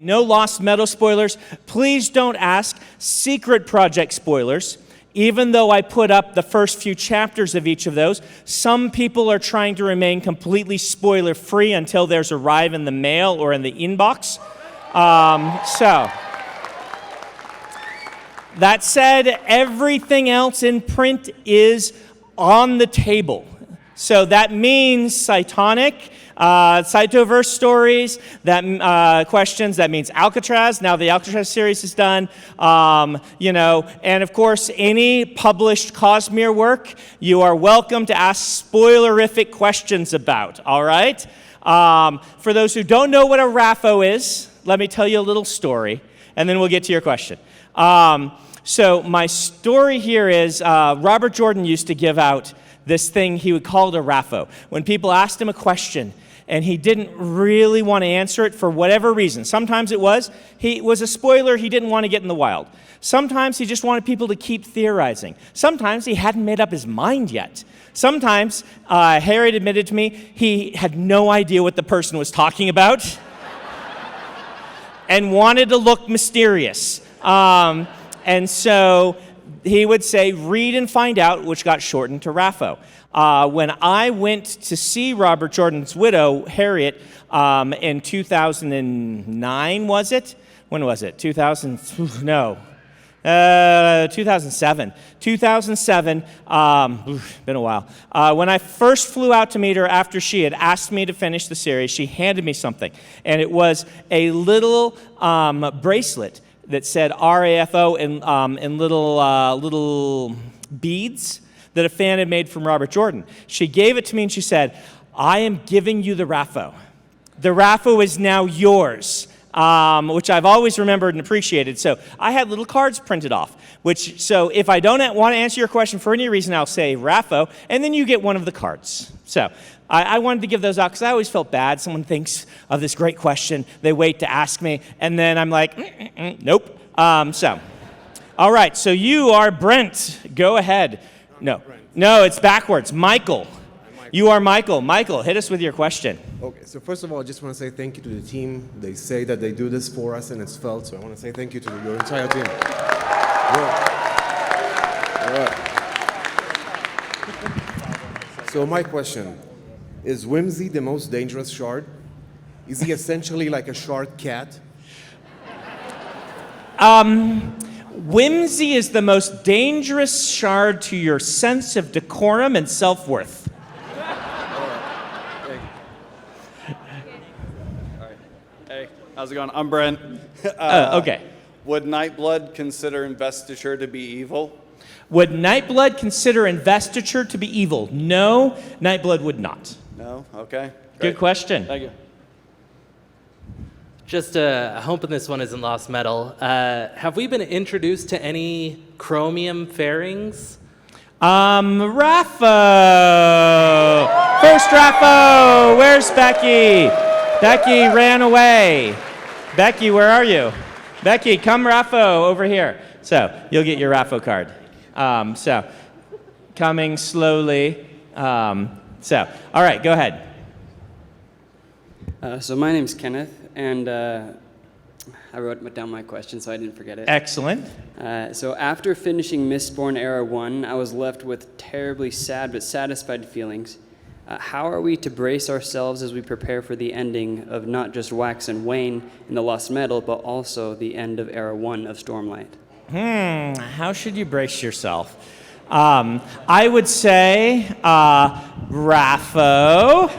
No Lost Metal spoilers. Please don't ask Secret Project spoilers. Even though I put up the first few chapters of each of those, some people are trying to remain completely spoiler-free until theirs arrive in the mail or in the inbox. So, that said, everything else in print is on the table. So that means Cytonic, Cytoverse stories, questions, that means Alcatraz. Now the Alcatraz series is done, and of course, any published Cosmere work, you are welcome to ask spoilerific questions about, all right? For those who don't know what a RAFO is, let me tell you a little story, and then we'll get to your question. So my story here is Robert Jordan used to give out this thing he would call it a RAFO. When people asked him a question and he didn't really want to answer it for whatever reason. Sometimes he was a spoiler, he didn't want to get in the wild. Sometimes he just wanted people to keep theorizing. Sometimes he hadn't made up his mind yet. Sometimes, Harriet admitted to me, he had no idea what the person was talking about and wanted to look mysterious. And so he would say, read and find out, which got shortened to RAFO. When I went to see Robert Jordan's widow, Harriet, in 2009, was it? When was it? 2007. 2007, been a while. When I first flew out to meet her after she had asked me to finish the series, she handed me something. And it was a little bracelet that said RAFO in little beads that a fan had made from Robert Jordan. She gave it to me and she said, I am giving you the RAFO. The RAFO is now yours, which I've always remembered and appreciated. So I had little cards printed off, so if I don't want to answer your question for any reason, I'll say RAFO, and then you get one of the cards. So I wanted to give those out because I always felt bad. Someone thinks of this great question, they wait to ask me, and then I'm like, nope. All right, so you are Brent. Go ahead. No, it's backwards. Michael. You are Michael. Michael, hit us with your question. Okay, so first of all, I just want to say thank you to the team. They say that they do this for us, and it's felt, so I want to say thank you to your entire team. All right. So my question, is Whimsy the most dangerous shard? Is he essentially like a shard cat? Whimsy is the most dangerous shard to your sense of decorum and self-worth. Hey, how's it going? I'm Brent. Okay. Would Nightblood consider investiture to be evil? Would Nightblood consider investiture to be evil? No, Nightblood would not. No? Okay. Great. Good question. Thank you. Just hoping this one isn't Lost Metal. Have we been introduced to any chromium Pharynx? Rafa! First Rafa! Where's Becky? Becky ran away. Becky, where are you? Becky, come Rafa over here. So, you'll get your Rafa card. Coming slowly. All right, go ahead. So my name's Kenneth, and I wrote down my question so I didn't forget it. Excellent. So after finishing Mistborn Era 1, I was left with terribly sad but satisfied feelings. How are we to brace ourselves as we prepare for the ending of not just Wax and Wane in the Lost Metal, but also the end of Era 1 of Stormlight? How should you brace yourself? I would say RAFO.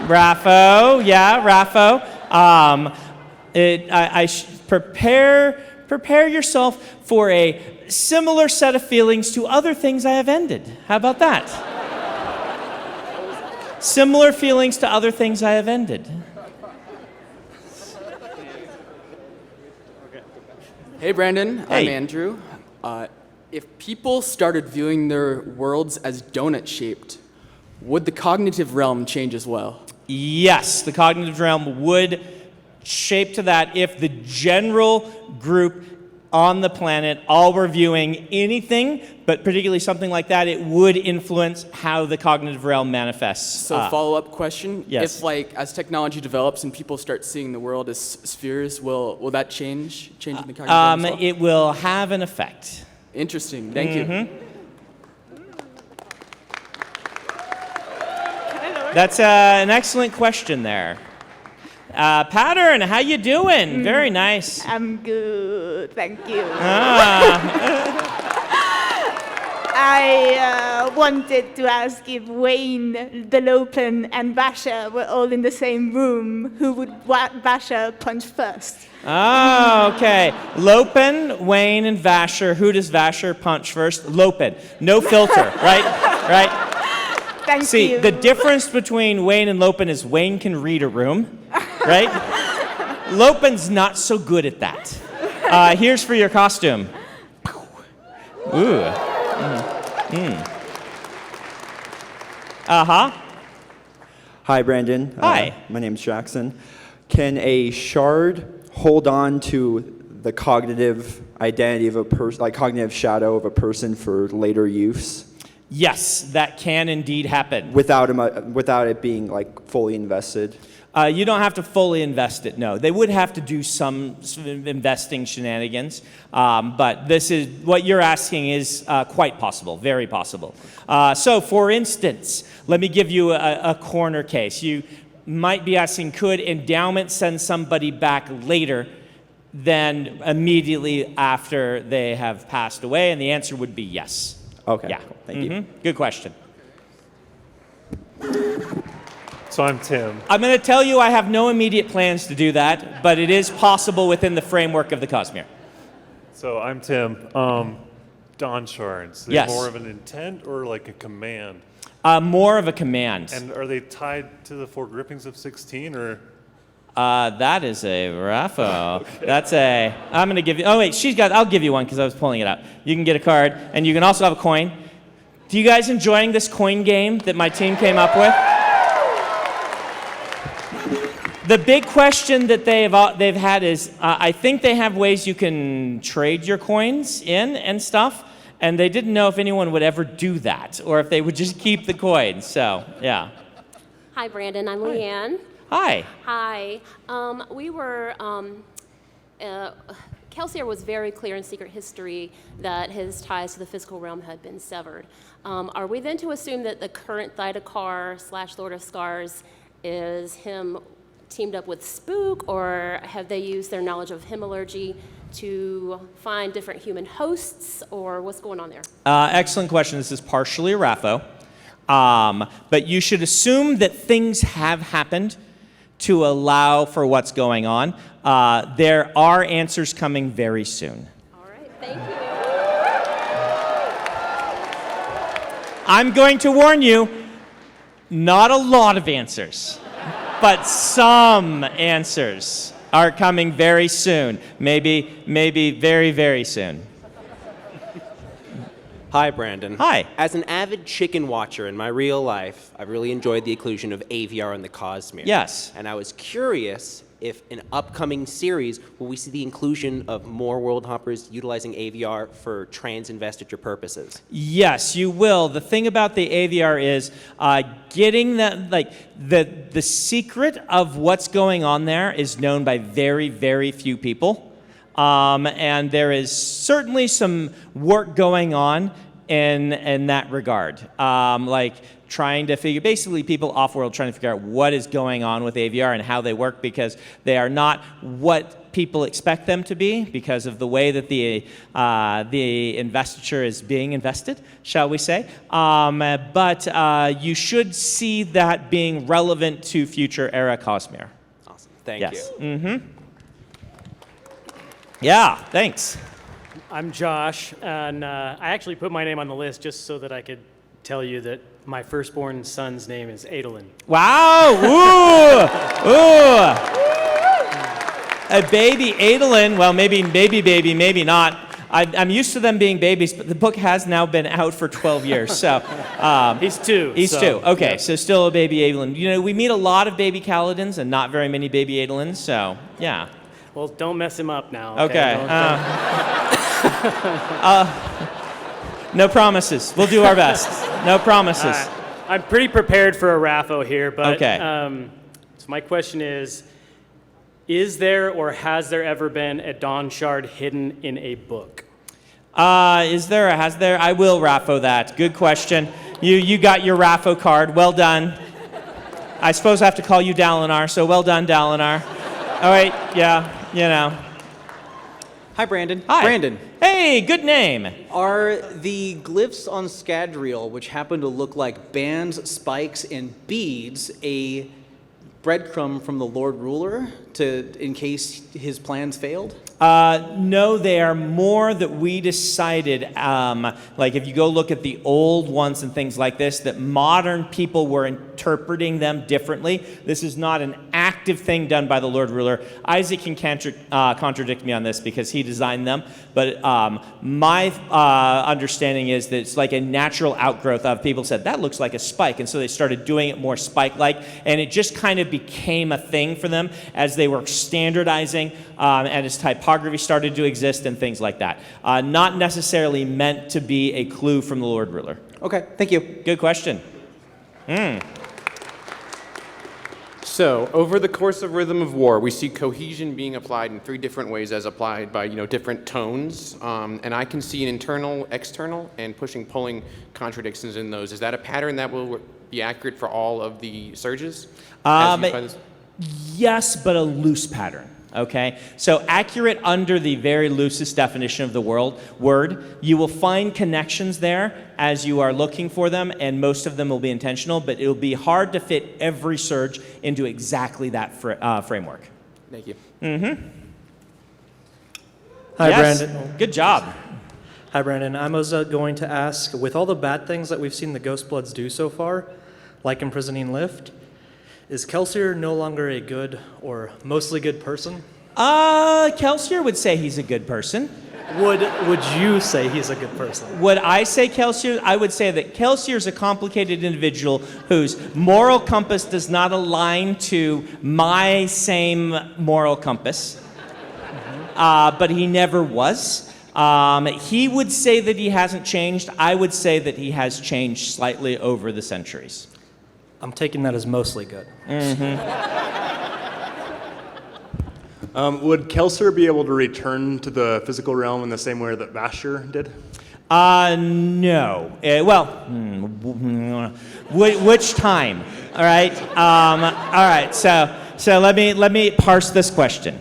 RAFO, yeah, RAFO. Prepare yourself for a similar set of feelings to other things I have ended. How about that? Similar feelings to other things I have ended. Hey, Brandon. Hey. I'm Andrew. If people started viewing their worlds as donut-shaped, would the cognitive realm change as well? Yes, the cognitive realm would shape to that if the general group on the planet, all were viewing anything, but particularly something like that, it would influence how the cognitive realm manifests. So follow-up question. Yes. If like as technology develops and people start seeing the world as spheres, will that changing the cognitive realm as well? It will have an effect. Interesting. Thank you. That's an excellent question there. Pattern, how you doing? Very nice. I'm good, thank you. Ah. I wanted to ask if Wayne, Dilation, and Basher were all in the same room, who would Basher punch first? Oh, okay. Lopen, Wayne, and Vasher. Who does Vasher punch first? Lopen. No filter, right? Right? Thank See, you. the difference between Wayne and Lopen is Wayne can read a room, right? Lopen's not so good at that. Here's for your costume. Ooh. Uh-huh. Hi, Brandon. Hi. My name's Jackson. Can a shard hold on to the cognitive identity of a person, like cognitive shadow of a person for later use? Yes, that can indeed happen. Without it being like fully invested? You don't have to fully invest it, no. They would have to do some investing shenanigans, but this is, what you're asking is quite possible, very possible. So for instance, let me give you a corner case. You might be asking, could endowment send somebody back later than immediately after they have passed away? And the answer would be yes. Okay, Yeah. cool. Thank you. Good question. So I'm Tim. I'm going to tell you I have no immediate plans to do that, but it is possible within the framework of the Cosmere. So I'm Tim. Dawn shards. They're Yes. more of an intent or like a command? More of a command. And are they tied to the four grippings of 16 or? That is a RAFO. Okay. That's a, I'm going to give you, oh wait, I'll give you one because I was pulling it out. You can get a card, and you can also have a coin. Do you guys enjoying this coin game that my team came up with? The big question that they've had is, I think they have ways you can trade your coins in and stuff, and they didn't know if anyone would ever do that, or if they would just keep the coins, so, yeah. Hi, Brandon, I'm Leanne. Hi. Hi. We were, Kelsier was very clear in Secret History that his ties to the physical realm had been severed. Are we then to assume that the current Thydakar / Lord of Scars is him teamed up with Spook, or have they used their knowledge of him allergy to find different human hosts, or what's going on there? Excellent question. This is partially a RAFO. But you should assume that things have happened to allow for what's going on. There are answers coming very soon. All right, thank you. I'm going to warn you, not a lot of answers, but some answers are coming very soon. Maybe very, very soon. Hi, Brandon. Hi. As an avid chicken watcher in my real life, I've really enjoyed the inclusion of AVR in the Cosmere. Yes. And I was curious if in upcoming series, will we see the inclusion of more world hoppers utilizing AVR for trans-investiture purposes? Yes, you will. The thing about the AVR is getting that, like, the secret of what's going on there is known by very, very few people. And there is certainly some work going on in that regard. Like trying to figure, basically people off-world trying to figure out what is going on with AVR and how they work, because they are not what people expect them to be because of the way that the investiture is being invested, shall we say. But you should see that being relevant to future era Cosmere. Awesome. Thank Yes. you. Mm-hmm. Yeah, thanks. I'm Josh, and I actually put my name on the list just so that I could tell you that my firstborn son's name is Adolin. Wow! Ooh! Ooh! A baby Adolin, well, maybe baby, maybe not. I'm used to them being babies, but the book has now been out for 12 years, so... He's two. He's two, okay, yeah. so still a baby Adolin. You know, we meet a lot of baby Kaladins and not very many baby Adolins, so, yeah. Well, don't mess him up now. Okay. Don't- No promises. We'll do our best. No promises. I'm pretty prepared for a RAFO here, but Okay. So my question is there or has there ever been a Dawn Shard hidden in a book? Is there or has there? I will RAFO that. Good question. You got your RAFO card. Well done. I suppose I have to call you Dalinar, so well done, Dalinar. All right, yeah, you know. Hi, Brandon. Hi. Brandon. Hey, good name. Are the glyphs on Scadrial, which happen to look like bands, spikes, and beads, a breadcrumb from the Lord Ruler in case his plans failed? No, they are more that we decided, like if you go look at the old ones and things like this, that modern people were interpreting them differently. This is not an active thing done by the Lord Ruler. Isaac can contradict me on this because he designed them, but my understanding is that it's like a natural outgrowth of people said, that looks like a spike, and so they started doing it more spike-like, and it just kind of became a thing for them as they were standardizing and as typography started to exist and things like that. Not necessarily meant to be a clue from the Lord Ruler. Okay, thank you. Good question. So, over the course of Rhythm of War, we see cohesion being applied in 3 different ways as applied by, different tones. And I can see an internal, external, and pushing, pulling contradictions in those. Is that a pattern that will be accurate for all of the surges? Yes, but a loose pattern. Okay, so accurate under the very loosest definition of the word. You will find connections there as you are looking for them, and most of them will be intentional, but it'll be hard to fit every surge into exactly that framework. Thank you. Hi, Yes. Brandon. Good job. Hi, Brandon. I was going to ask, with all the bad things that we've seen the Ghostbloods do so far, like imprisoning Lift, is Kelsier no longer a good or mostly good person? Kelsier would say he's a good person. Would you say he's a good person? Would I say Kelsier? I would say that Kelsier is a complicated individual whose moral compass does not align to my same moral compass, but he never was. He would say that he hasn't changed. I would say that he has changed slightly over the centuries. I'm taking that as mostly good. Would Kelsier be able to return to the physical realm in the same way that Vasher did? No. Which time? All right. All right. So let me parse this question.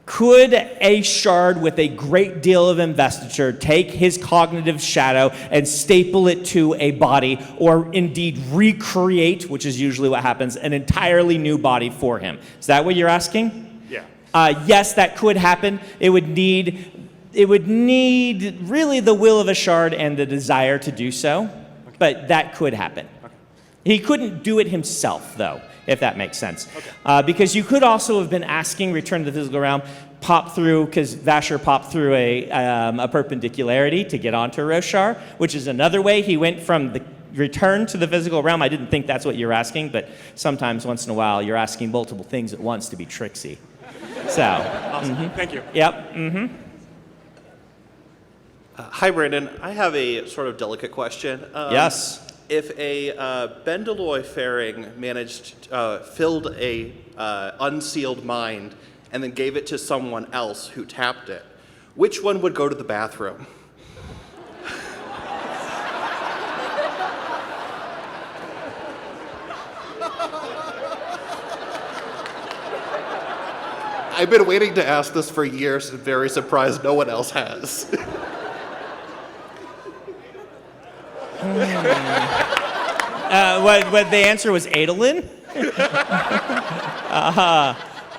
Could a shard with a great deal of investiture take his cognitive shadow and staple it to a body, or indeed recreate, which is usually what happens, an entirely new body for him? Is that what you're asking? Yeah. Yes, that could happen. It would need really the will of a shard and the desire to do so, but that could happen. Okay. He couldn't do it himself, though, if that makes sense. Okay. Because you could also have been asking return to the physical realm, pop through, because Vasher popped through a perpendicularity to get onto Roshar, which is another way he went from the return to the physical realm. I didn't think that's what you're asking, but sometimes once in a while you're asking multiple things at once to be tricksy. So. Awesome. Thank you. Yep. Hi, Brandon. I have a sort of delicate question. Yes. If a Bendeloy Pharynx filled a unsealed mind and then gave it to someone else who tapped it, which one would go to the bathroom? I've been waiting to ask this for years and very surprised no one else has. What the answer was Adolin?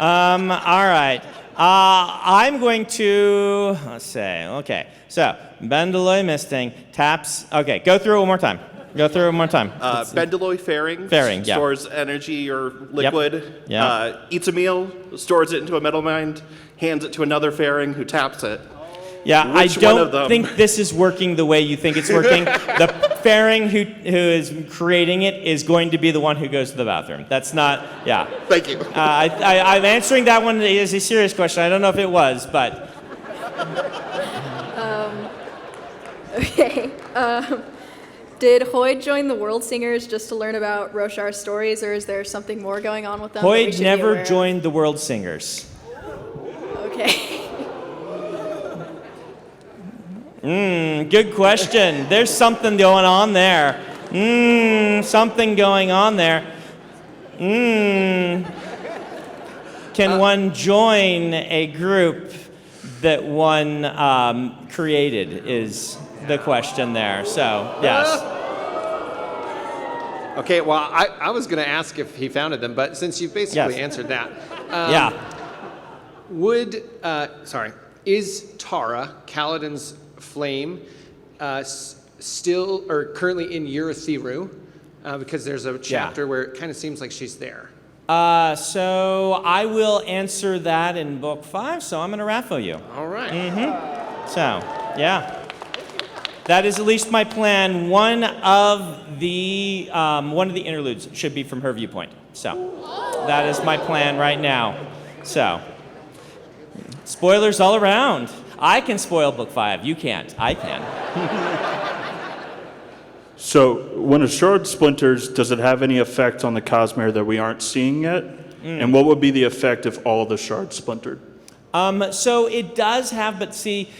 All right. I'm going to, let's say, okay. So, Bendeloy Misting taps, okay, go through it one more time. Bendeloy Pharynx yeah. stores energy or liquid, Yep. Eats a meal, stores it into a metal mind, hands it to another Pharynx who taps it. Yeah, Which I don't one of them? think this is working the way you think it's working. The Pharynx who is creating it is going to be the one who goes to the bathroom. That's not, yeah. Thank you. I'm answering that one as a serious question. I don't know if it was, but. Okay. Did Hoyd join the World Singers just to learn about Roshar's stories, or is there something more going on with them? that we Hoyd should be never aware of? joined the World Singers. Okay. Good question. There's something going on there. Something going on there. Can one join a group that one created is the question there. So, yes. Okay, well, I was going to ask if he founded them, but since you've basically answered that. Yeah. Is Tara, Kaladin's flame, still or currently in Urithiru? Because there's a chapter where it kind of seems like she's there. So I will answer that in book 5, so I'm going to RAFO you. All right. So, yeah. That is at least my plan. One of the interludes should be from her viewpoint. So that is my plan right now. So spoilers all around. I can spoil book 5. You can't. I can. So when a shard splinters, does it have any effect on the Cosmere that we aren't seeing yet? And what would be the effect if all the shards splintered? So it does have, but see,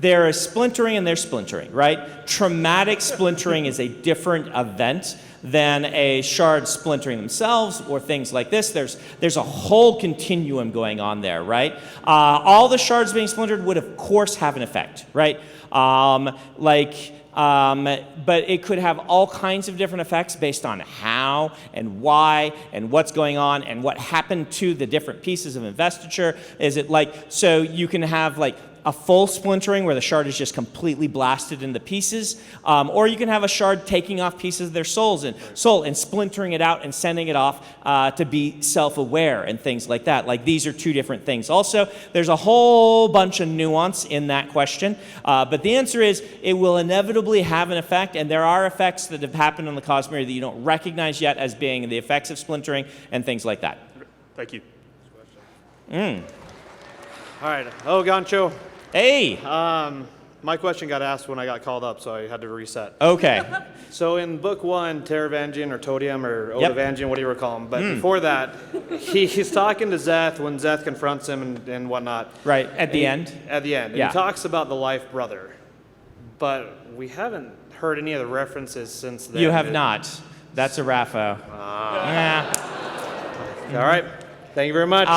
there is splintering and there's splintering, right? Traumatic splintering is a different event than a shard splintering themselves or things like this. There's a whole continuum going on there, right? All the shards being splintered would of course have an effect, right? But it could have all kinds of different effects based on how and why and what's going on and what happened to the different pieces of investiture. Is it so you can have a full splintering where the shard is just completely blasted into pieces, or you can have a shard taking off pieces of their soul and splintering it out and sending it off to be self-aware and things like that. These are two different things. Also, there's a whole bunch of nuance in that question, but the answer is it will inevitably have an effect, and there are effects that have happened on the Cosmere that you don't recognize yet as being the effects of splintering and things like that. Thank you. All right. Hello, Gancho. Hey. My question got asked when I got called up, so I had to reset. Okay. So in book 1, Teravangian or Todium or Yep. Oathbringer, what do you recall him? But before that, he's talking to Zeth when Zeth confronts him and whatnot. Right, at the end? At the end. And Yeah. he talks about the life brother. But we haven't heard any of the references since then. You have not. That's a RAFO. Yeah. All right. Thank you very much.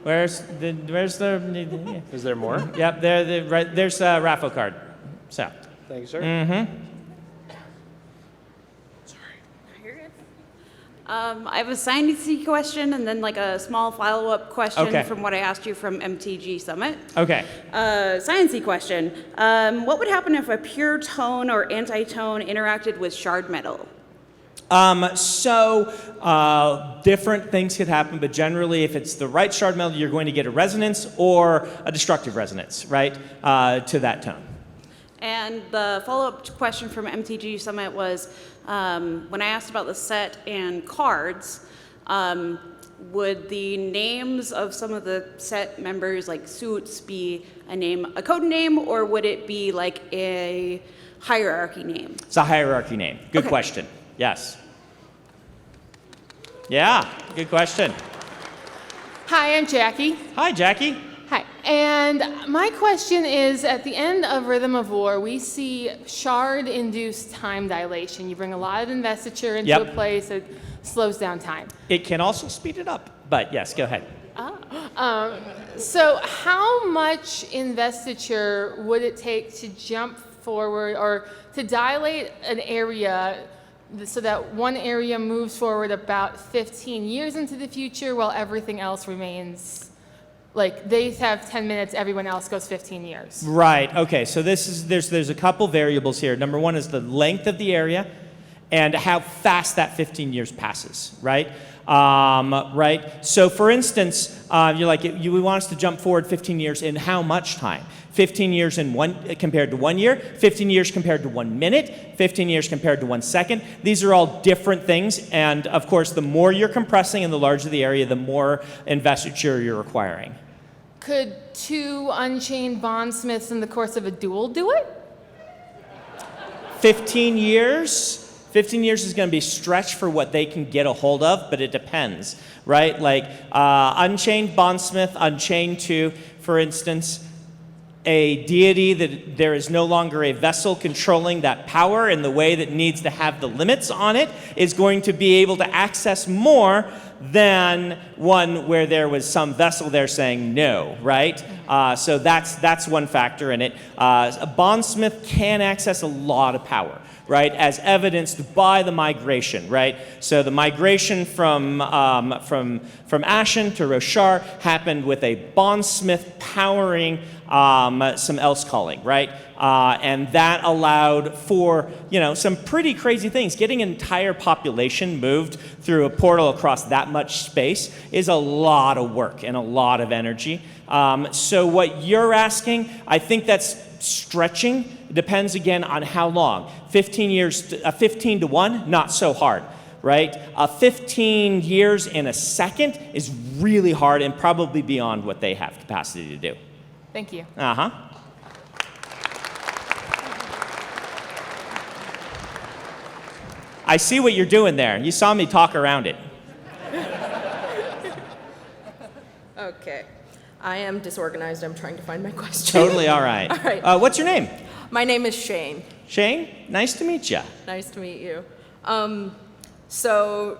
Where's the? Is there more? Yep, there's a raffle card. So. Thank you, sir. I have a science-y question and then a small follow-up question Okay. from what I asked you from MTG Summit. Okay. Science-y question. What would happen if a pure tone or anti-tone interacted with shard metal? Different things could happen, but generally, if it's the right shard metal, you're going to get a resonance or a destructive resonance, right, to that tone. And the follow-up question from MTG Summit was, when I asked about the set and cards, would the names of some of the set members, like suits, be a code name, or would it be a hierarchy name? It's a hierarchy name. Good question. Yes. Yeah, good question. Hi, I'm Jackie. Hi, Jackie. Hi. And my question is, at the end of Rhythm of War, we see shard-induced time dilation. You bring a lot of investiture into a place that slows down time. It can also speed it up, but yes, go ahead. So how much investiture would it take to jump forward or to dilate an area so that one area moves forward about 15 years into the future while everything else remains, they have 10 minutes, everyone else goes 15 years? Right, okay, so there's a couple variables here. Number one is the length of the area and how fast that 15 years passes, right? Right, so for instance, we want us to jump forward 15 years in how much time? 15 years compared to 1 year, 15 years compared to 1 minute, 15 years compared to 1 second. These are all different things, and of course, the more you're compressing and the larger the area, the more investiture you're requiring. Could 2 unchained bondsmiths in the course of a duel do it? 15 years? 15 years is going to be stretched for what they can get a hold of, but it depends, right? Like unchained bondsmith, unchained 2, for instance, a deity that there is no longer a vessel controlling that power in the way that needs to have the limits on it is going to be able to access more than one where there was some vessel there saying no, right? So that's one factor in it. A bondsmith can access a lot of power, right? As evidenced by the migration, right? So the migration from Ashen to Roshar happened with a bondsmith powering some else calling, right? And that allowed for, some pretty crazy things. Getting an entire population moved through a portal across that much space is a lot of work and a lot of energy. So what you're asking, I think that's stretching. It depends again on how long. 15 years, 15 to 1, not so hard, right? 15 years in a second is really hard and probably beyond what they have capacity to do. Thank you. Uh-huh. I see what you're doing there. You saw me talk around it. Okay. I am disorganized. I'm trying to find my question. Totally all right. All right. What's your name? My name is Shane. Shane, nice to meet you. Nice to meet you. So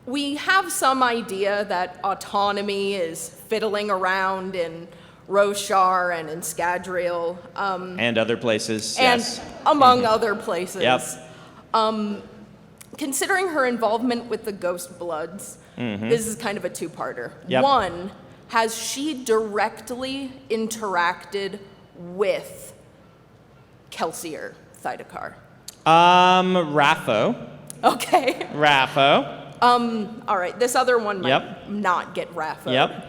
we have some idea that autonomy is fiddling around in Roshar and in Scadrial. And other places, and yes. among other places. Yep. Considering her involvement with the Ghost Bloods, this is kind of a two-parter. Yep. One, has she directly interacted with Kelsier Thydakar? RAFO. Okay. RAFO. All right, this other one might Yep. not get RAFO. Yep.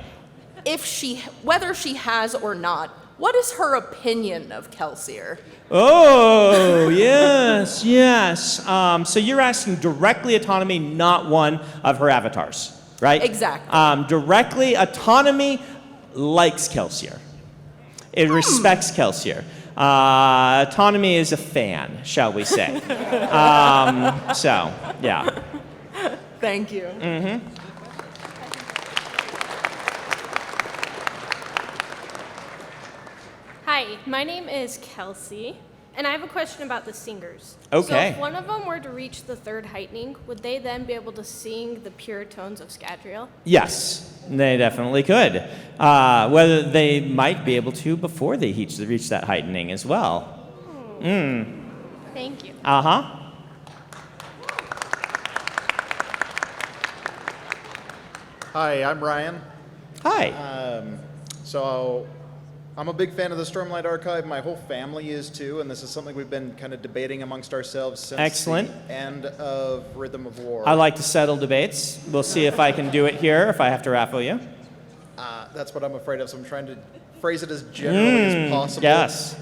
Whether she has or not, what is her opinion of Kelsier? Oh, yes, yes. So you're asking directly autonomy, not one of her avatars, right? Exactly. Directly autonomy likes Kelsier. It respects Kelsier. Autonomy is a fan, shall we say. So, yeah. Thank you. Mm-hmm. Hi, my name is Kelsey, and I have a question about the singers. Okay. So if one of them were to reach the third heightening, would they then be able to sing the pure tones of Scadrial? Yes, they definitely could. Whether they might be able to before they reach that heightening as well. Thank you. Uh-huh. Hi, I'm Ryan. Hi. So I'm a big fan of the Stormlight Archive. My whole family is too, and this is something we've been kind of debating amongst ourselves since Excellent. the end of Rhythm of War. I like to settle debates. We'll see if I can do it here, if I have to raffle you. That's what I'm afraid of, so I'm trying to phrase it as generally as possible. Yes.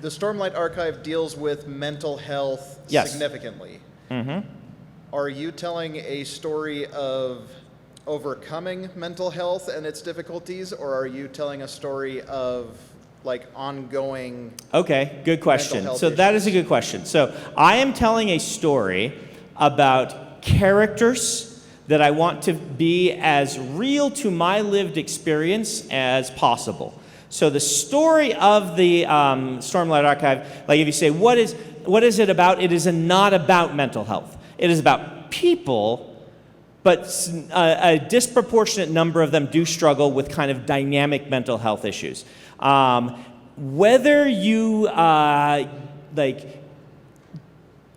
The Stormlight Archive deals with mental health Yes. significantly. Mm-hmm. Are you telling a story of overcoming mental health and its difficulties, or are you telling a story of like ongoing Okay, good question. health So that is a issues? good question. So I am telling a story about characters that I want to be as real to my lived experience as possible. So the story of the Stormlight Archive, like if you say, what is it about? It is not about mental health. It is about people, but a disproportionate number of them do struggle with kind of dynamic mental health issues. Whether you,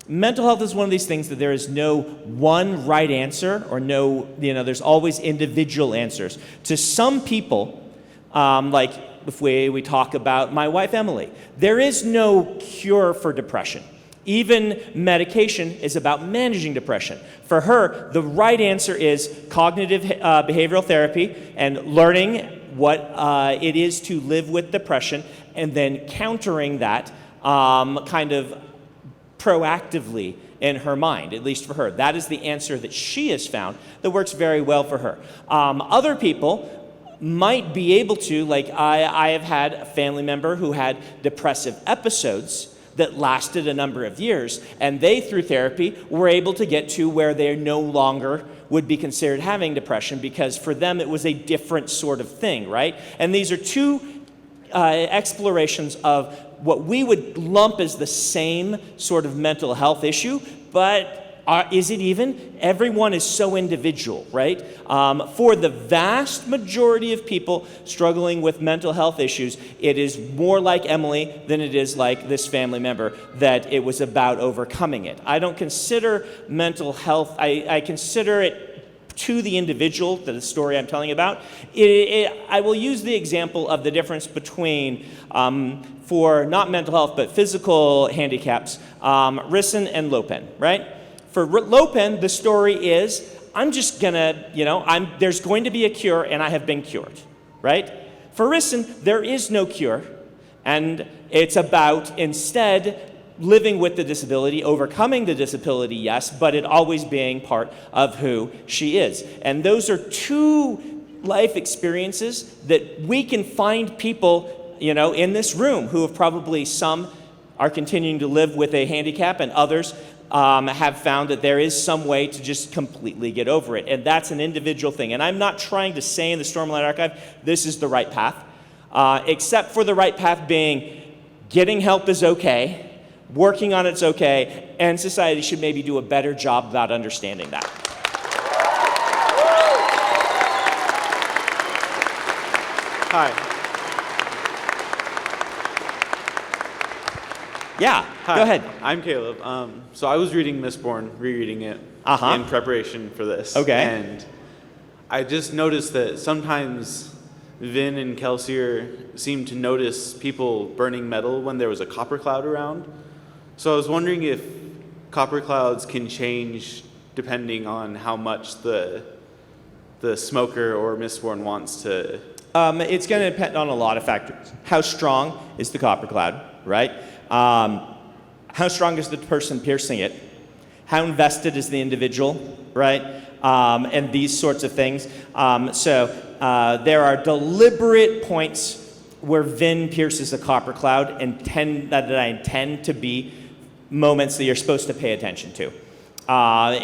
mental health is one of these things that there is no one right answer or no, there's always individual answers. To some people, like if we talk about my wife, Emily, there is no cure for depression. Even medication is about managing depression. For her, the right answer is cognitive behavioral therapy and learning what it is to live with depression and then countering that kind of proactively in her mind, at least for her. That is the answer that she has found that works very well for her. Other people might be able to, like I have had a family member who had depressive episodes that lasted a number of years, and they, through therapy, were able to get to where they no longer would be considered having depression, because for them it was a different sort of thing, right? And these are two explorations of what we would lump as the same sort of mental health issue, but is it even? Everyone is so individual, right? For the vast majority of people struggling with mental health issues, it is more like Emily than it is like this family member, that it was about overcoming it. I don't consider mental health, I consider it to the individual, to the story I'm telling about. I will use the example of the difference between, for not mental health, but physical handicaps, Risen and Lopen, right? For Lopen, the story is, I'm just gonna, there's going to be a cure, and I have been cured, right? For Risen, there is no cure, and it's about instead living with the disability, overcoming the disability, yes, but it always being part of who she is. And those are two life experiences that we can find people, in this room who have probably, some are continuing to live with a handicap, and others have found that there is some way to just completely get over it. And that's an individual thing. And I'm not trying to say in the Stormlight Archive, this is the right path, except for the right path being getting help is okay, working on it's okay, and society should maybe do a better job about understanding that. Hi. Yeah, Hi, go ahead. I'm Caleb. So I was reading Mistborn, rereading it in preparation for this. Okay. And I just noticed that sometimes Vin and Kelsier seemed to notice people burning metal when there was a copper cloud around. So I was wondering if copper clouds can change depending on how much the smoker or Mistborn wants to... It's going to depend on a lot of factors. How strong is the copper cloud, right? How strong is the person piercing it? How invested is the individual, right? And these sorts of things. So there are deliberate points where Vin pierces a copper cloud that I intend to be moments that you're supposed to pay attention to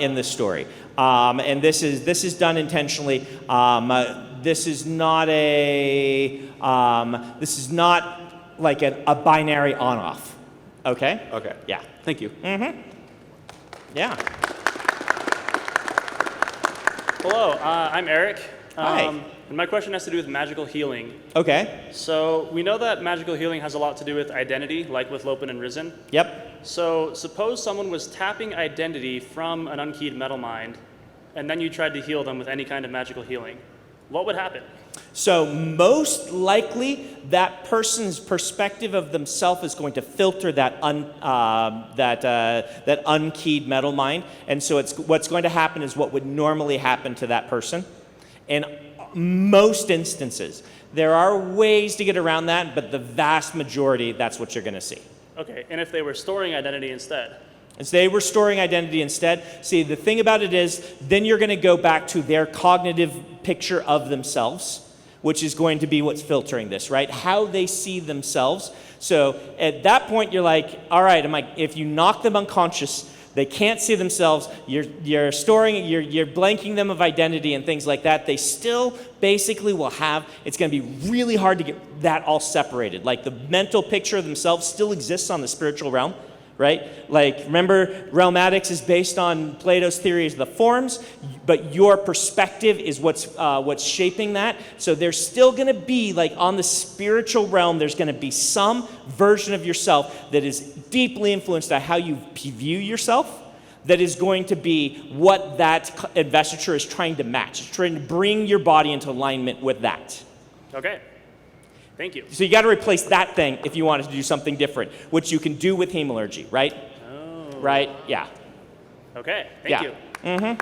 in the story. And this is done intentionally. This is not like a binary on-off. Okay? Okay. Yeah. Thank you. Mm-hmm. Yeah. Hello, I'm Eric. Hi. And my question has to do with magical healing. Okay. So we know that magical healing has a lot to do with identity, like with Lopen and Risen. Yep. So suppose someone was tapping identity from an unkeyed metal mind, and then you tried to heal them with any kind of magical healing. What would happen? So most likely, that person's perspective of themselves is going to filter that unkeyed metal mind, and so what's going to happen is what would normally happen to that person. In most instances, there are ways to get around that, but the vast majority, that's what you're going to see. Okay, and if they were storing identity instead? As they were storing identity instead, see, the thing about it is, then you're going to go back to their cognitive picture of themselves, which is going to be what's filtering this, right? How they see themselves. So at that point, you're like, all right, if you knock them unconscious, they can't see themselves, you're blanking them of identity and things like that, they still basically will have, it's going to be really hard to get that all separated. Like the mental picture of themselves still exists on the spiritual realm, right? Like, remember, realmatics is based on Plato's theories of the forms, but your perspective is what's shaping that. So there's still going to be, like, on the spiritual realm, there's going to be some version of yourself that is deeply influenced by how you view yourself, that is going to be what that investiture is trying to match. It's trying to bring your body into alignment with that. Okay. Thank you. So you got to replace that thing if you wanted to do something different, which you can do with heme allergy, right? Oh. Right? Yeah. Okay. Thank you. Mm-hmm.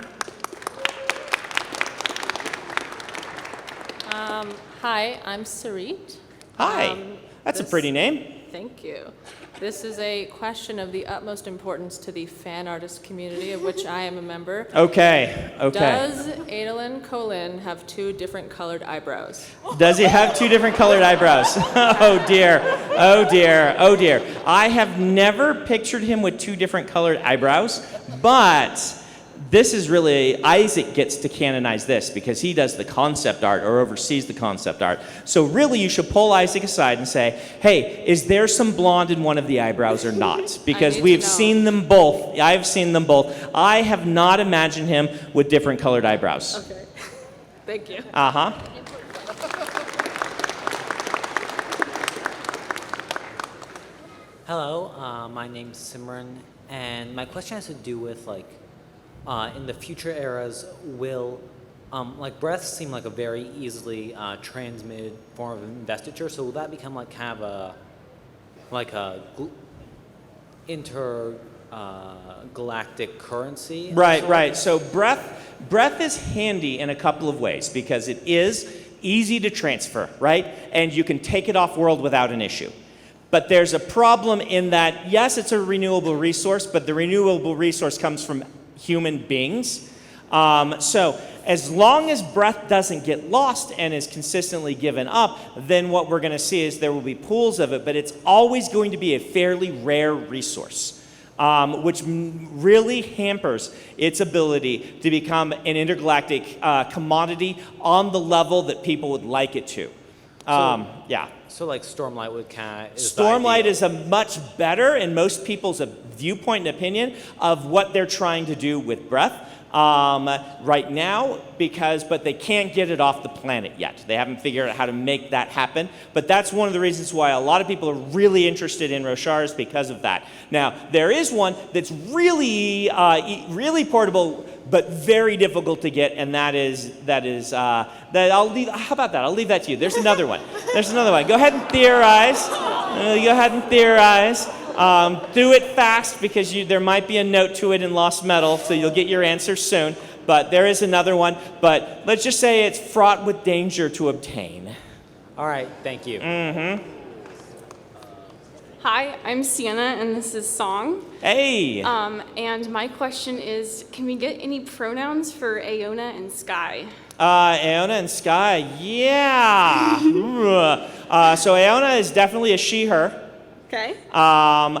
Hi, I'm Sarit. Hi. That's a pretty name. Thank you. This is a question of the utmost importance to the fan artist community, of which I am a member. Okay. Does Adolin Colin have 2 different colored eyebrows? Does he have 2 different colored eyebrows? Oh dear, oh dear, oh dear. I have never pictured him with 2 different colored eyebrows, but this is really, Isaac gets to canonize this because he does the concept art or oversees the concept art. So really you should pull Isaac aside and say, hey, is there some blonde in one of the eyebrows or not? Because we've seen them both. I've seen them both. I have not imagined him with different colored eyebrows. Okay. Thank you. Uh-huh. Hello, my name's Simran, and my question has to do with in the future eras, will breath seem like a very easily transmitted form of investiture? So will that become kind of intergalactic currency? Right. So breath is handy in a couple of ways because it is easy to transfer, right? And you can take it off world without an issue. But there's a problem in that, yes, it's a renewable resource, but the renewable resource comes from human beings. So as long as breath doesn't get lost and is consistently given up, then what we're going to see is there will be pools of it, but it's always going to be a fairly rare resource, which really hampers its ability to become an intergalactic commodity on the level that people would like it to. Yeah. So Stormlight would kind of... Stormlight is a much better, in most people's viewpoint and opinion, of what they're trying to do with breath right now, but they can't get it off the planet yet. They haven't figured out how to make that happen. But that's one of the reasons why a lot of people are really interested in Roshars because of that. Now, there is one that's really, really portable, but very difficult to get, and that I'll leave. How about that? I'll leave that to you. There's another one. Go ahead and theorize. Do it fast because there might be a note to it in Lost Metal, so you'll get your answer soon. But there is another one. But let's just say it's fraught with danger to obtain. All right. Thank you. Mm-hmm. Hi, I'm Sienna, and this is Song. Hey. And my question is, can we get any pronouns for Aona and Sky? Aona and Sky, yeah. So Aona is definitely a she/her. Okay. I'm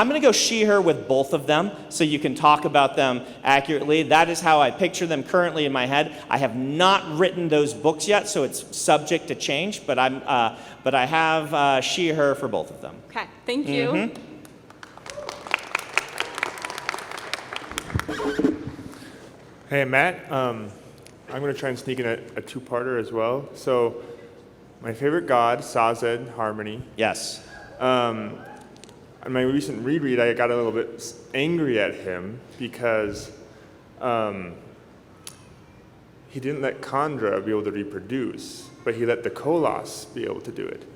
going to go she/her with both of them so you can talk about them accurately. That is how I picture them currently in my head. I have not written those books yet, so it's subject to change, but I have she/her for both of them. Okay, thank you. Mm-hmm. Hey, Matt. I'm going to try and sneak in a two-parter as well. So, my favorite god, Sazed, Harmony. Yes. On my recent reread, I got a little bit angry at him because he didn't let Khandra be able to reproduce, but he let the Koloss be able to do it.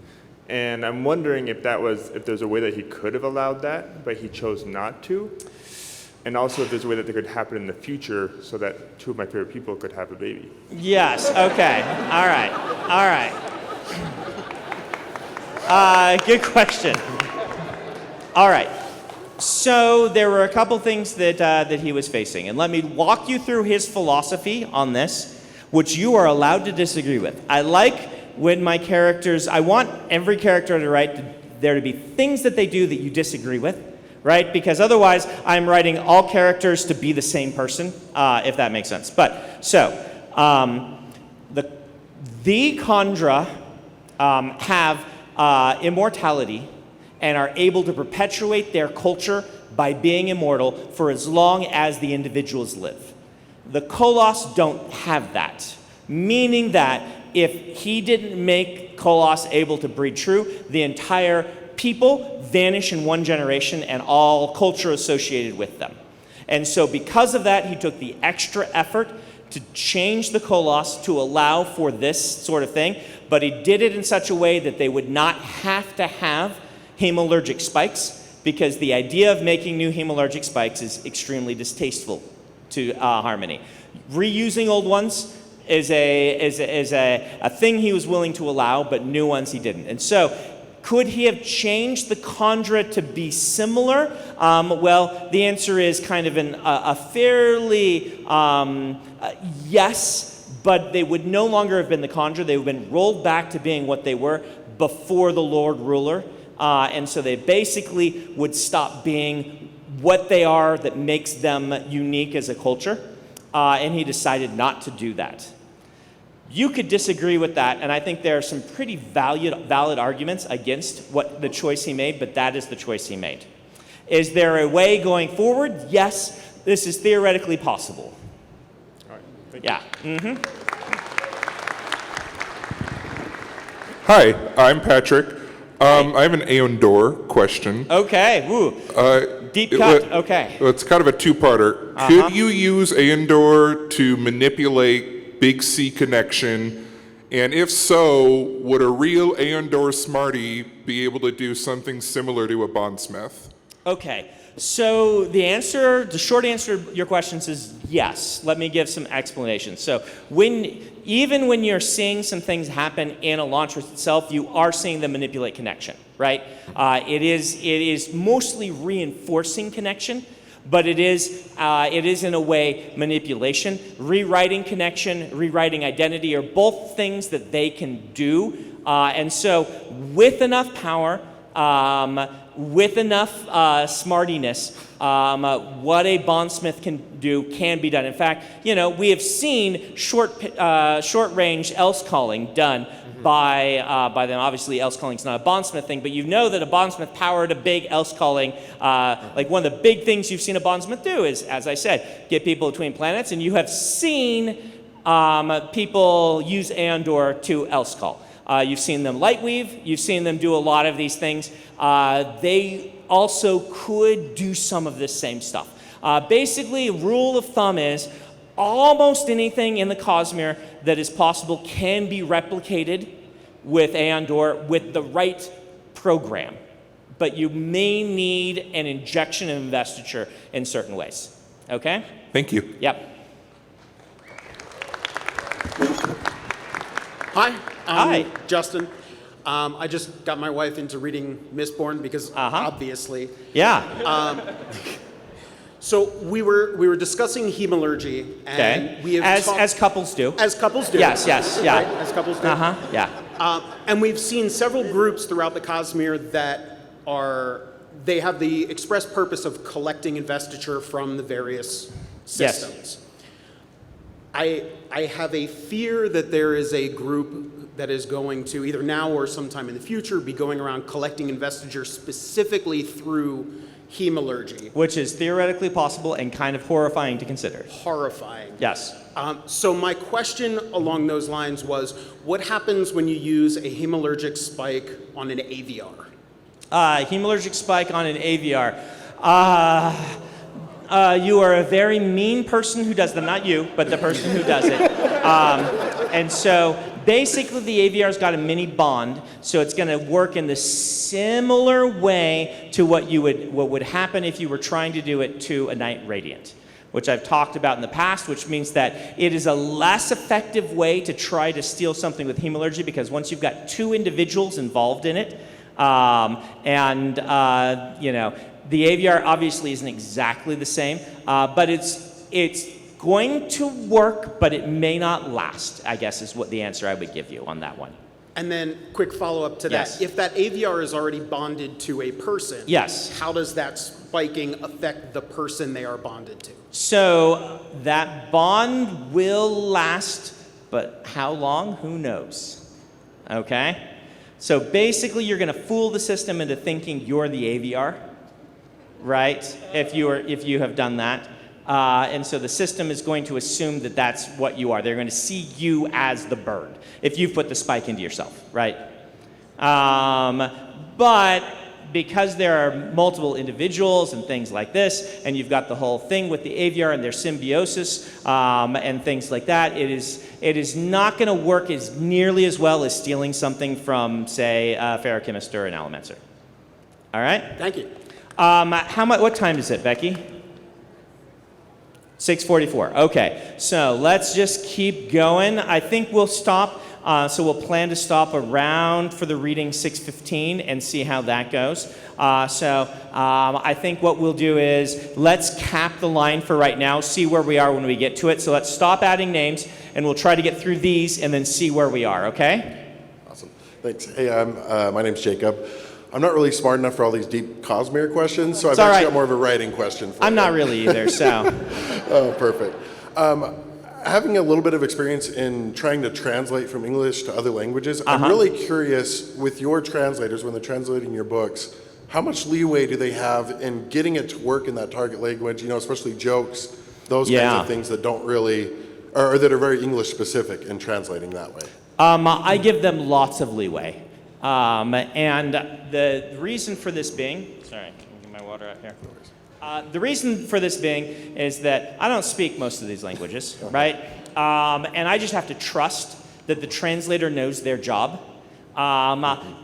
And I'm wondering if there's a way that he could have allowed that, but he chose not to. And also if there's a way that it could happen in the future so that 2 of my favorite people could have a baby. Yes, okay. All right. Good question. All right. So there were a couple things that he was facing, and let me walk you through his philosophy on this, which you are allowed to disagree with. I like when my characters, I want every character to write there to be things that they do that you disagree with, right? Because otherwise, I'm writing all characters to be the same person, if that makes sense. But so the Khandra have immortality and are able to perpetuate their culture by being immortal for as long as the individuals live. The Koloss don't have that, meaning that if he didn't make Koloss able to breed true, the entire people vanish in one generation and all culture associated with them. And so because of that, he took the extra effort to change the Koloss to allow for this sort of thing, but he did it in such a way that they would not have to have hemalurgic spikes, because the idea of making new hemalurgic spikes is extremely distasteful to Harmony. Reusing old ones a thing he was willing to allow, but new ones he didn't. And so, could he have changed the chondra to be similar? Well, the answer is kind of a fairly yes, but they would no longer have been the chondra. They would have been rolled back to being what they were before the Lord Ruler. And so they basically would stop being what they are that makes them unique as a culture. And he decided not to do that. You could disagree with that, and I think there are some pretty valid arguments against what the choice he made, but that is the choice he made. Is there a way going forward? Yes, this is theoretically possible. All right, thank Yeah. you. Hi, I'm Patrick. I have an Aeondor question. Okay, woo. Deep cut, okay. It's kind of a two-parter. Could you use Aeondor to manipulate Big C connection? And if so, would a real Aeondor Smarty be able to do something similar to a bondsmith? Okay, so the short answer to your questions is yes. Let me give some explanations. So even when you're seeing some things happen in a launcher itself, you are seeing them manipulate connection, right? It is mostly reinforcing connection, but it is in a way manipulation. Rewriting connection, rewriting identity are both things that they can do. And so with enough power, with enough smartiness, what a bondsmith can do can be done. In fact, we have seen short-range else calling done by them. Obviously, else calling is not a bondsmith thing, but you know that a bondsmith powered a big else calling. Like one of the big things you've seen a bondsmith do is, as I said, get people between planets, and you have seen people use Aeondor to else call. You've seen them light weave. You've seen them do a lot of these things. They also could do some of this same stuff. Basically, rule of thumb is almost anything in the Cosmere that is possible can be replicated with Aeondor with the right program. But you may need an injection of investiture in certain ways. Okay? Thank you. Yep. Hi. Hi. Justin. I just got my wife into reading Mistborn because obviously. Yeah. So we were discussing hemalurgy, and we have as couples do. As couples do. Yes. Yeah. Right? As couples do. Yeah. And we've seen several groups throughout the Cosmere that they have the express purpose of collecting investiture from the various systems. Yes. I have a fear that there is a group that is going to, either now or sometime in the future, be going around collecting investiture specifically through hemalurgy. Which is theoretically possible and kind of horrifying to consider. Horrifying. Yes. So my question along those lines was, what happens when you use a hemalurgic spike on an AVR? Hemalurgic spike on an AVR. You are a very mean person who does them, not you, but the person who does it. And so basically the AVR's got a mini bond, so it's going to work in the similar way to what would happen if you were trying to do it to a Night Radiant, which I've talked about in the past, which means that it is a less effective way to try to steal something with hemalurgy, because once you've got two individuals involved in it, the AVR obviously isn't exactly the same, but it's going to work, but it may not last, I guess is what the answer I would give you on that one. And then, quick follow-up to Yes. that. If that AVR is already bonded to a person, Yes. how does that spiking affect the person they are bonded to? So that bond will last, but how long? Who knows? Okay? So basically, you're going to fool the system into thinking you're the AVR, right? If you have done that. And so the system is going to assume that that's what you are. They're going to see you as the bird if you've put the spike into yourself, right? But because there are multiple individuals and things like this, and you've got the whole thing with the AVR and their symbiosis and things like that, it is not going to work as nearly as well as stealing something from, say, a Ferrochemist or an Allomancer. All right? Thank you. What time is it, Becky? 6:44. Okay, so let's just keep going. I think we'll stop. So we'll plan to stop around for the reading 6:15 and see how that goes. I think what we'll do is let's cap the line for right now, see where we are when we get to it. So let's stop adding names, and we'll try to get through these and then see where we are, okay? Awesome. Thanks. Hey, my name's Jacob. I'm not really smart enough for all these deep Cosmere questions, so I've actually got more of a writing question for you. I'm not really either, so. Oh, perfect. Having a little bit of experience in trying to translate from English to other languages, I'm really curious with your translators, when they're translating your books, how much leeway do they have in getting it to work in that target language, especially jokes, those kinds of things that don't really, or that are very English specific in translating that way? I give them lots of leeway. And the reason for this being, sorry, can I get my water out here? The reason for this being is that I don't speak most of these languages, right? And I just have to trust that the translator knows their job.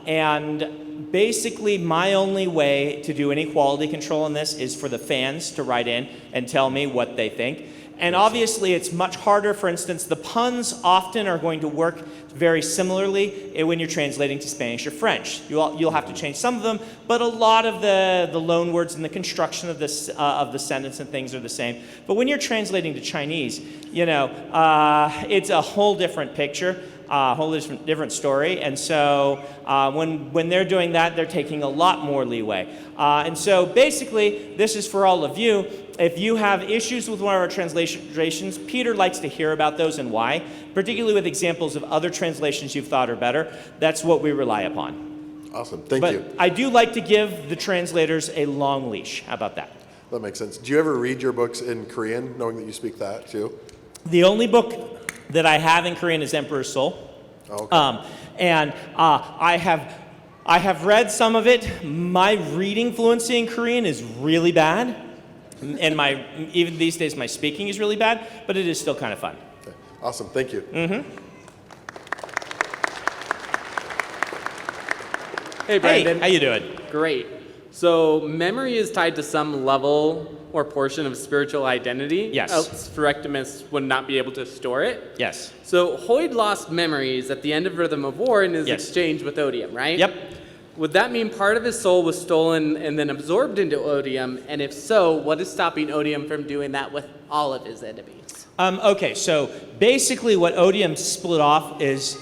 And basically my only way to do any quality control on this is for the fans to write in and tell me what they think. And obviously it's much harder. For instance, the puns often are going to work very similarly when you're translating to Spanish or French. You'll have to change some of them, but a lot of the loan words and the construction of the sentence and things are the same. But when you're translating to Chinese, it's a whole different picture. A whole different story, and so when they're doing that, they're taking a lot more leeway. And so basically, this is for all of you. If you have issues with one of our translations, Peter likes to hear about those and why, particularly with examples of other translations you've thought are better. That's what we rely upon. Awesome, thank you. But I do like to give the translators a long leash. How about that? That makes sense. Do you ever read your books in Korean, knowing that you speak that too? The only book that I have in Korean is Emperor's Soul. Okay. And I have read some of it. My reading fluency in Korean is really bad. And even these days my speaking is really bad, but it is still kind of fun. Okay. Awesome, thank you. Hey, Brandon. Hey, how you doing? Great. So memory is tied to some level or portion of spiritual identity. Yes. Else Pharynx would not be able to store it. Yes. So Hoyd lost memories at the end of Rhythm of War in his exchange with Odium, right? Yep. Would that mean part of his soul was stolen and then absorbed into Odium? And if so, what is stopping Odium from doing that with all of his enemies? Okay, so basically what Odium split off is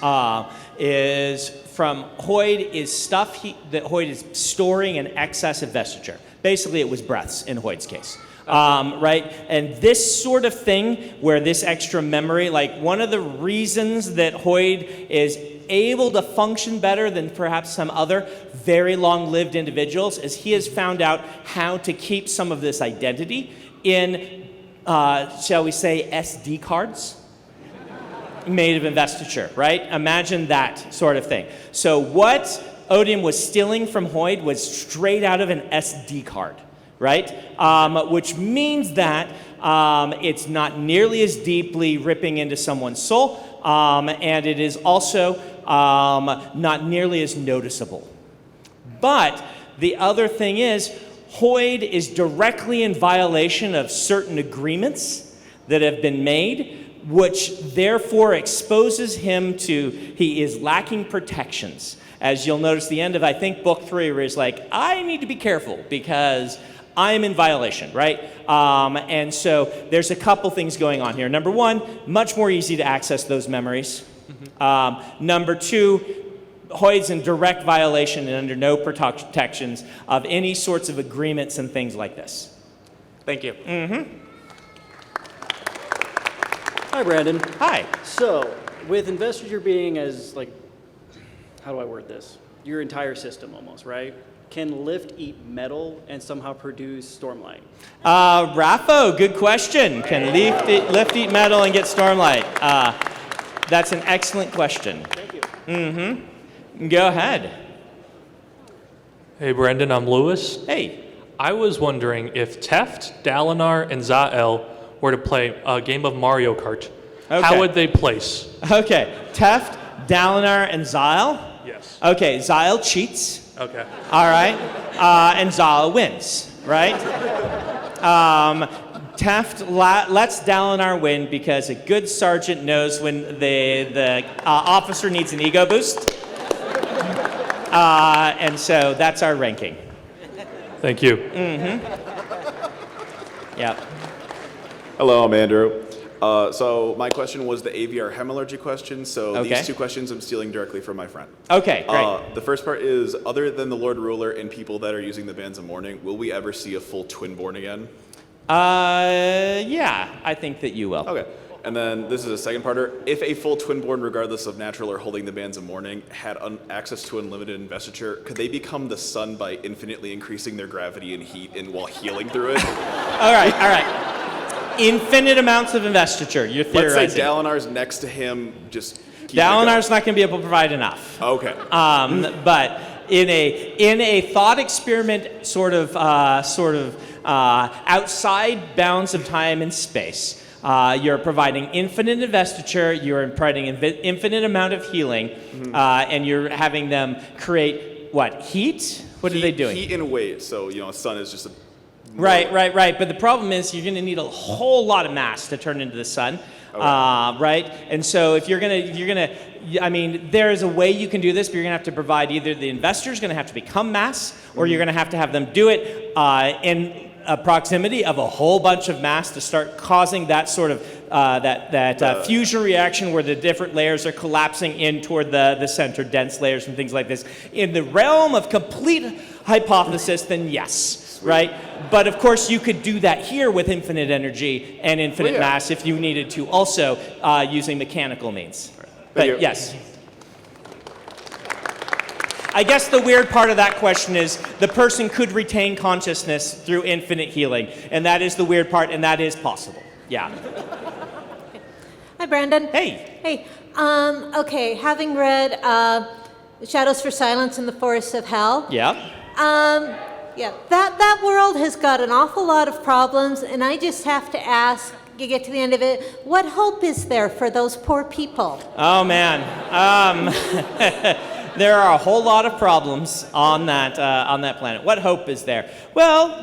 from Hoyd is stuff that Hoyd is storing in excess of vestiture. Basically, it was breaths in Hoyd's case. Right? And this sort of thing, where this extra memory, like one of the reasons that Hoyd is able to function better than perhaps some other very long-lived individuals is he has found out how to keep some of this identity in, shall we say, SD cards made of investiture, right? Imagine that sort of thing. So what Odium was stealing from Hoyd was straight out of an SD card, right? Which means that it's not nearly as deeply ripping into someone's soul, and it is also not nearly as noticeable. But the other thing is, Hoyd is directly in violation of certain agreements that have been made, which therefore exposes him to, he is lacking protections. As you'll notice the end of, I think, book 3, where he's like, I need to be careful because I'm in violation, right? And so there's a couple things going on here. Number one, much more easy to access those memories. Number two, Hoyd's in direct violation and under no protections of any sorts of agreements and things like this. Thank you. Hi, Brandon. Hi. So, with investiture being as, like, how do I word this? Your entire system almost, right? Can Lift eat metal and somehow produce Stormlight? RAFO, good question. Can Lift eat metal and get Stormlight? That's an excellent question. Thank you. Go ahead. Hey, Brendan, I'm Lewis. Hey. I was wondering if Teft, Dalinar, and Zael were to play a game of Mario Kart, how would they place? Okay, Teft, Dalinar, and Zael? Yes. Okay, Zael cheats. Okay. All right. And Zael wins, right? Teft lets Dalinar win because a good sergeant knows when the officer needs an ego boost. And so that's our ranking. Thank you. Yep. Hello, I'm Andrew. So my question was the AVR hem allergy question. So Okay. these two questions I'm stealing directly from my friend. Okay, great. The first part is, other than the Lord Ruler and people that are using the Bands of Mourning, will we ever see a full Twinborn again? Yeah, I think that you will. Okay. And then this is a second parter. If a full Twinborn, regardless of natural or holding the Bands of Mourning, had access to unlimited investiture, could they become the sun by infinitely increasing their gravity and heat and while healing through it? All right. Infinite amounts of investiture. You're theorizing. Let's say Dalinar's next to him, just keep Dalinar's not going to be able to provide enough. Okay. But in a thought experiment, sort of outside bounds of time and space, you're providing infinite investiture. You're providing infinite amount of healing, and you're having them create what? Heat? What are they doing? Heat and weight. So sun is just a Right. But the problem is you're going to need a whole lot of mass to turn into the sun, right? And so if you're gonna, I mean, there is a way you can do this, but you're going to have to provide either the investor's going to have to become mass, or you're going to have them do it in a proximity of a whole bunch of mass to start causing that sort of fusion reaction where the different layers are collapsing in toward the center, dense layers and things like this. In the realm of complete hypothesis, then yes. Right? But of course, you could do that here with infinite energy and infinite mass if you needed to, also using mechanical means. But yes. I guess the weird part of that question is the person could retain consciousness through infinite healing, and that is the weird part, and that is possible. Yeah. Hi, Brandon. Hey. Hey. Okay, having read Shadows for Silence in the Forests of Hell. Yeah. Yeah, that world has got an awful lot of problems, and I just have to ask, you get to the end of it, what hope is there for those poor people? Oh, man. There are a whole lot of problems on that planet. What hope is there? Well,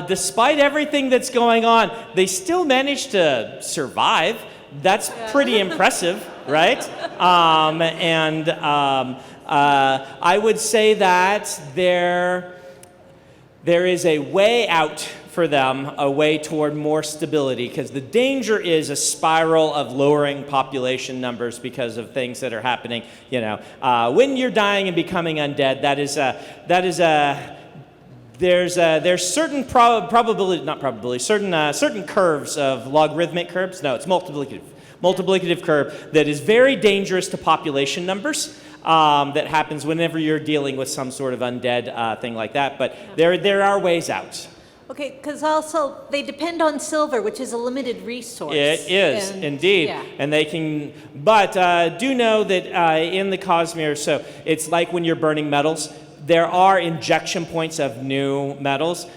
despite everything that's going on, they still manage to survive. That's pretty impressive, right? I would say that there is a way out for them, a way toward more stability, because the danger is a spiral of lowering population numbers because of things that are happening. When you're dying and becoming undead, there's certain certain curves of logarithmic curves. No, it's multiplicative curve that is very dangerous to population numbers. That happens whenever you're dealing with some sort of undead thing like that. But there are ways out. Okay, because also they depend on silver, which is a limited resource. It is, indeed. Yeah. And they can, but do know that in the Cosmere, so it's like when you're burning metals, there are injection points of new metals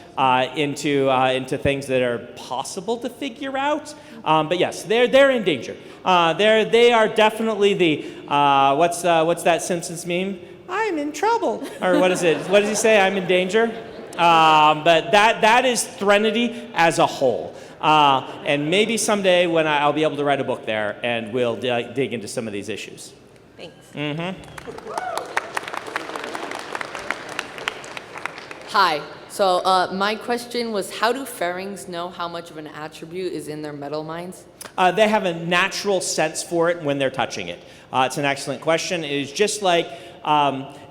into things that are possible to figure out. But yes, they're in danger. They are definitely the what's that Simpsons meme? I'm in trouble. Or what is it? What does he say? I'm in danger. But that is Threnody as a whole. And maybe someday when I'll be able to write a book there, and we'll dig into some of these issues. Thanks. Hi. So my question was, how do Pharynx know how much of an attribute is in their metal mines? They have a natural sense for it when they're touching it. It's an excellent question. It is just like,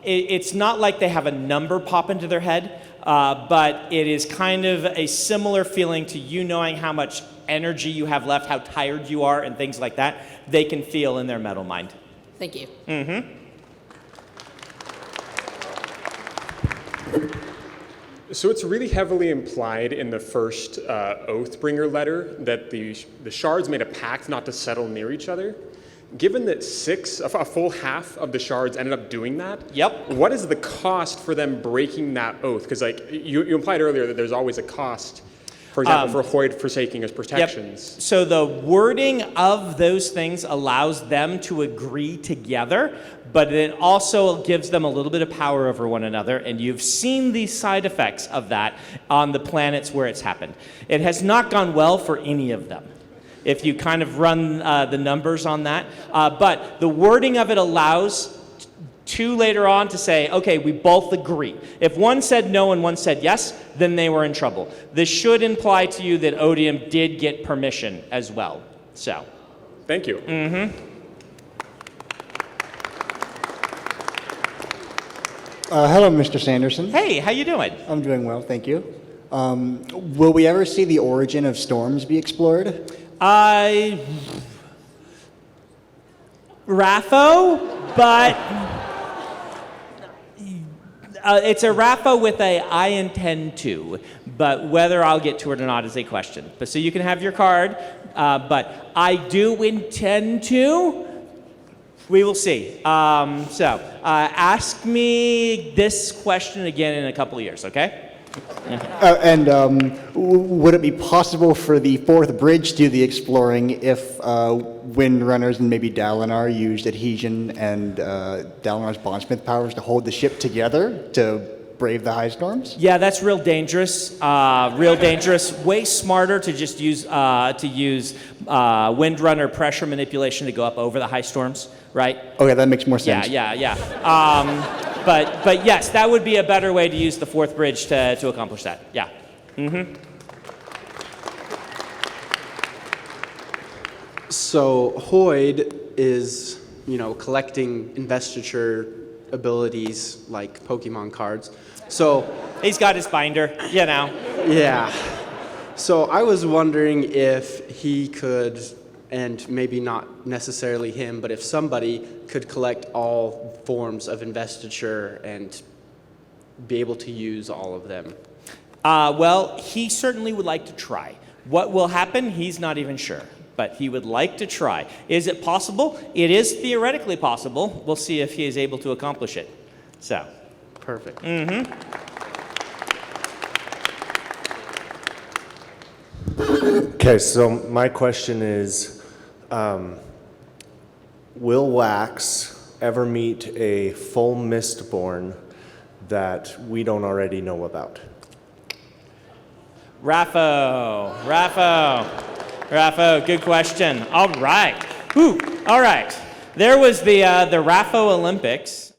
it's not like they have a number pop into their head, but it is kind of a similar feeling to you knowing how much energy you have left, how tired you are, and things like that. They can feel in their metal mind. Thank you. So it's really heavily implied in the first Oathbringer letter that the shards made a pact not to settle near each other. Given that a full half of the shards ended up doing that, what is the cost for them breaking that oath? Because you implied earlier that there's always a cost For example, for Hoyd forsaking his protections. So the wording of those things allows them to agree together, but it also gives them a little bit of power over one another, and you've seen the side effects of that on the planets where it's happened. It has not gone well for any of them, if you kind of run the numbers on that. But the wording of it allows two later on to say, okay, we both agree. If one said no and one said yes, then they were in trouble. This should imply to you that Odium did get permission as well. So. Thank you. Hello, Mr. Sanderson. Hey, how you doing? I'm doing well, thank you. Will we ever see the origin of storms be explored? RAFO, but it's a RAFO with a I intend to, but whether I'll get to it or not is a question. But so you can have your card, but I do intend to. We will see. Ask me this question again in a couple of years, okay? Would it be possible for the fourth bridge to do the exploring if Windrunners and maybe Dalinar used adhesion and Dalinar's bondsmith powers to hold the ship together to brave the high storms? Yeah, that's real dangerous. Real dangerous. Way smarter to just use Windrunner pressure manipulation to go up over the high storms, right? Okay, that makes more sense. Yeah. But yes, that would be a better way to use the fourth bridge to accomplish that. Yeah. So Hoyd is, collecting investiture abilities like Pokemon cards. So he's got his binder, Yeah. So I was wondering if he could, and maybe not necessarily him, but if somebody could collect all forms of investiture and be able to use all of them. Well, he certainly would like to try. What will happen, he's not even sure, but he would like to try. Is it possible? It is theoretically possible. We'll see if he is able to accomplish it. So. Perfect. Okay, so my question is, will Wax ever meet a full Mistborn that we don't already know about? RAFO, good question. All right. All right. There was the RAFO Olympics.